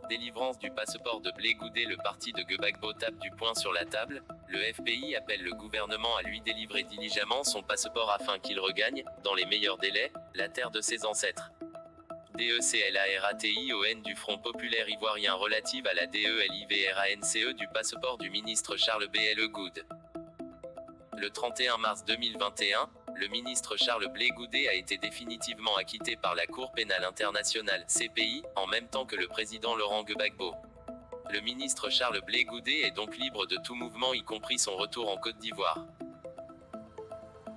Délivrance du passeport de Blé Goudé. Le parti de Gbagbo tape du poing sur la table. Le FPI appelle le gouvernement à lui délivrer diligemment son passeport afin qu'il regagne, dans les meilleurs délais, la terre de ses ancêtres. DECLARATION du Front populaire ivoirien relative à la DELIVRANCE du passeport du ministre Charles Blé Goudé. Le 31 mars 2021, le ministre Charles Blé Goudé a été définitivement acquitté par la Cour pénale internationale (CPI), en même temps que le président Laurent Gbagbo. Le ministre Charles Blé Goudé est donc libre de tout mouvement, y compris son retour en Côte d'Ivoire.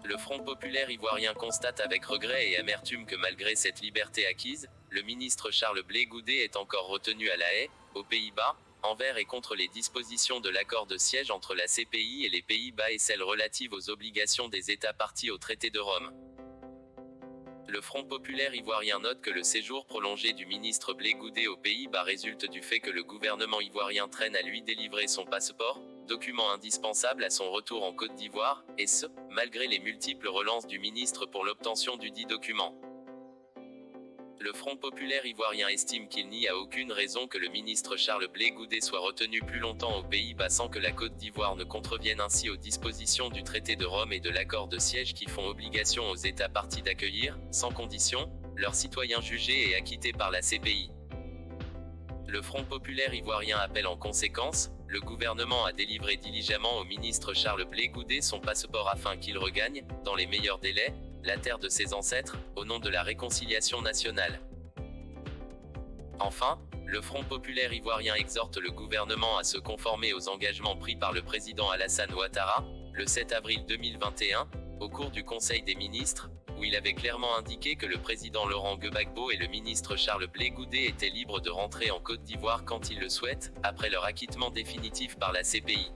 Le Front populaire ivoirien constate avec regret et amertume que malgré cette liberté acquise, le ministre Charles Blé Goudé est encore retenu à La Haye, aux Pays-Bas, envers et contre les dispositions de l'accord de siège entre la CPI et les Pays-Bas et celles relatives aux obligations des États parties au traité de Rome. Le Front populaire ivoirien note que le séjour prolongé du ministre Blé Goudé aux Pays-Bas résulte du fait que le gouvernement ivoirien traîne à lui délivrer son passeport, document indispensable à son retour en Côte d'Ivoire, et ce, malgré les multiples relances du ministre pour l'obtention du dit document. Le Front populaire ivoirien estime qu'il n'y a aucune raison que le ministre Charles Blé Goudé soit retenu plus longtemps aux Pays-Bas sans que la Côte d'Ivoire ne contrevienne ainsi aux dispositions du traité de Rome et de l'accord de siège qui font obligation aux États parties d'accueillir, sans condition, leurs citoyens jugés et acquittés par la CPI. Le Front populaire ivoirien appelle en conséquence le gouvernement à délivrer diligemment au ministre Charles Blé Goudé son passeport afin qu'il regagne, dans les meilleurs délais, la terre de ses ancêtres, au nom de la réconciliation nationale. Enfin, le Front populaire ivoirien exhorte le gouvernement à se conformer aux engagements pris par le président Alassane Ouattara, le 7 avril 2021, au cours du Conseil des ministres, où il avait clairement indiqué que le président Laurent Gbagbo et le ministre Charles Blé Goudé étaient libres de rentrer en Côte d'Ivoire quand ils le souhaitent, après leur acquittement définitif par la CPI.